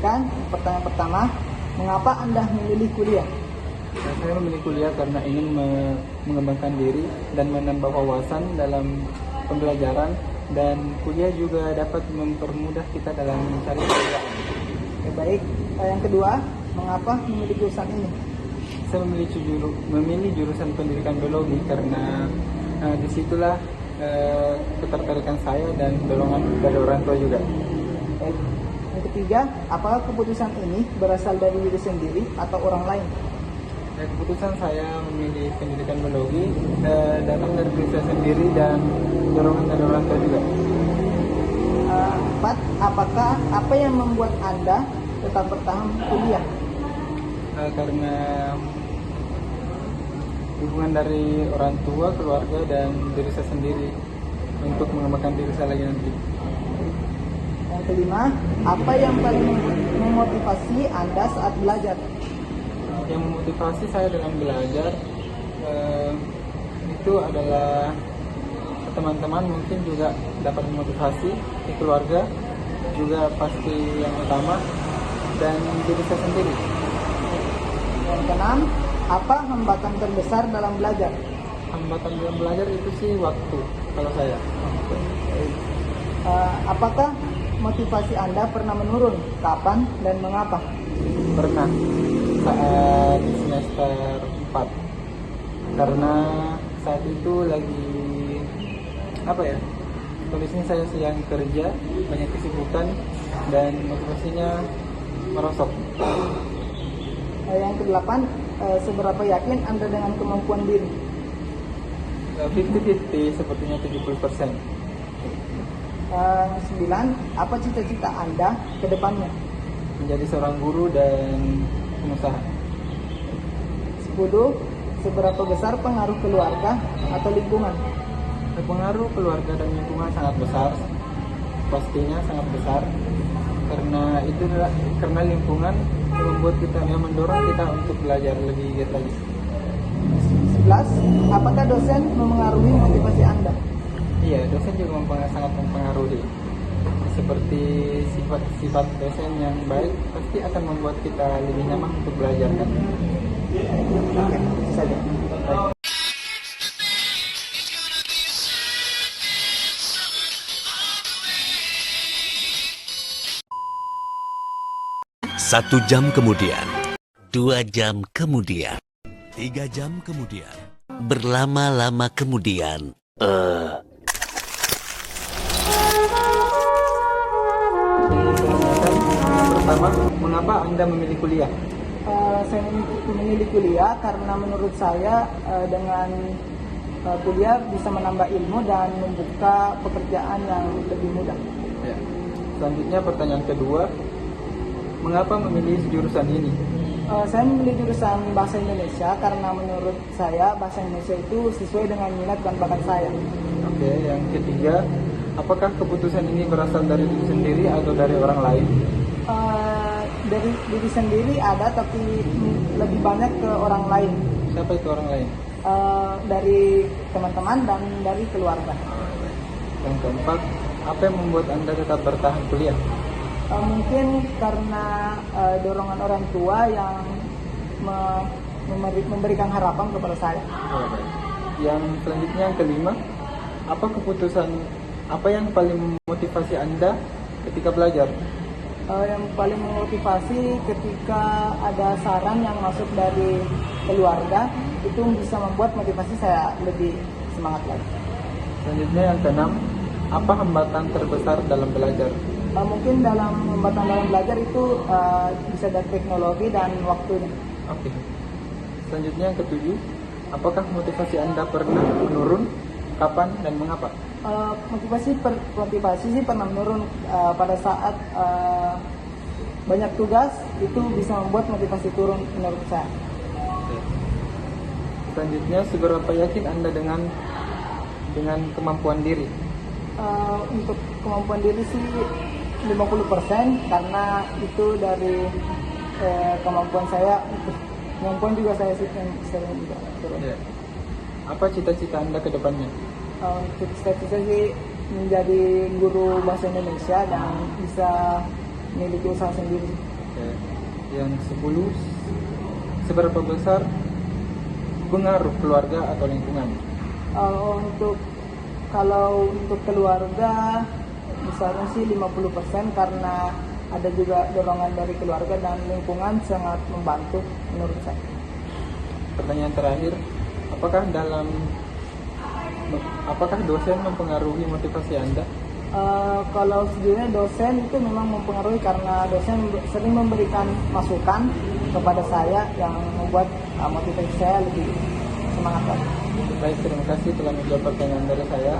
sampaikan. Pertanyaan pertama, mengapa Anda memilih kuliah? Saya memilih kuliah karena ingin mengembangkan diri dan menambah wawasan dalam pembelajaran, dan kuliah juga dapat mempermudah kita dalam mencari pekerjaan. Oke, baik. Yang kedua, mengapa memilih jurusan ini? Saya memilih jurusan pendidikan biologi karena disitulah ketertarikan saya dan dorongan dari orang tua juga. Baik. Yang ketiga, apakah keputusan ini berasal dari diri sendiri atau orang lain? Keputusan saya memilih pendidikan biologi datang dari diri saya sendiri dan dorongan dari orang tua juga. Empat, apa yang membuat Anda tetap bertahan kuliah? Karena dukungan dari orang tua, keluarga, dan diri saya sendiri untuk mengembangkan diri saya lagi nanti. Yang kelima, apa yang paling memotivasi Anda saat belajar? Yang memotivasi saya dalam belajar itu adalah teman-teman, mungkin juga dapat memotivasi di keluarga juga pasti yang utama, dan diri saya sendiri. Yang keenam, apa hambatan terbesar dalam belajar? Hambatan dalam belajar itu sih waktu kalau saya. Apakah motivasi Anda pernah menurun? Kapan dan mengapa? Pernah saat semester 4, karena saat itu lagi kondisinya saya sedang kerja, banyak kesibukan, dan motivasinya merosot. Yang kedelapan, seberapa yakin Anda dengan kemampuan diri? 50-50, sepertinya 70%. Yang sembilan, apa cita-cita Anda ke depannya? Menjadi seorang guru dan pengusaha. 10. Seberapa besar pengaruh keluarga atau lingkungan? Pengaruh keluarga dan lingkungan sangat besar, pastinya sangat besar, karena lingkungan membuat kita, yang mendorong kita untuk belajar lebih giat lagi. 11. Apakah dosen memengaruhi motivasi Anda? Iya, dosen juga sangat mempengaruhi. Seperti sifat dosen yang baik pasti akan membuat kita lebih nyaman untuk belajar, kan? Oke, saja. Baik. 1 jam kemudian, 2 jam kemudian, 3 jam kemudian, berlama-lama kemudian. Pertama, mengapa Anda memilih kuliah? Saya memilih kuliah karena menurut saya dengan kuliah bisa menambah ilmu dan membuka pekerjaan yang lebih mudah. Ya. Selanjutnya pertanyaan kedua, mengapa memilih jurusan ini? Saya memilih jurusan Bahasa Indonesia karena menurut saya Bahasa Indonesia itu sesuai dengan minat dan bakat saya. Oke, yang ketiga, apakah keputusan ini berasal dari diri sendiri atau dari orang lain? Dari diri sendiri ada, tapi lebih banyak ke orang lain. Siapa itu orang lain? Dari teman-teman dan dari keluarga. Yang keempat, apa yang membuat Anda tetap bertahan kuliah? Mungkin karena dorongan orang tua yang memberikan harapan kepada saya. Oh, baik. Yang selanjutnya, yang kelima, apa yang paling memotivasi Anda ketika belajar? Yang paling memotivasi ketika ada saran yang masuk dari keluarga, itu bisa membuat motivasi saya lebih semangat lagi. Selanjutnya yang keenam, apa hambatan terbesar dalam belajar? Mungkin hambatan dalam belajar itu bisa dari teknologi dan waktunya. Oke. Selanjutnya yang ketujuh, apakah motivasi Anda pernah menurun? Kapan dan mengapa? Motivasi sih pernah menurun pada saat banyak tugas, itu bisa membuat motivasi turun menurut saya. Oke. Selanjutnya, seberapa yakin Anda dengan kemampuan diri? Untuk kemampuan diri sih 50%, karena itu dari kemampuan saya. Kemampuan juga saya juga turun. Ya. Apa cita-cita Anda ke depannya? Cita-cita sih menjadi guru bahasa Indonesia dan bisa memiliki usaha sendiri. Kayak yang 10, seberapa besar pengaruh keluarga atau lingkungan? Kalau untuk keluarga misalnya sih 50% karena ada juga dorongan dari keluarga dan lingkungan sangat membantu menurut saya. Pertanyaan terakhir, apakah dosen mempengaruhi motivasi Anda? Kalau sejujurnya dosen itu memang mempengaruhi karena dosen sering memberikan masukan kepada saya yang membuat motivasi saya lebih semangat lagi. Baik, terima kasih telah menjawab pertanyaan dari saya.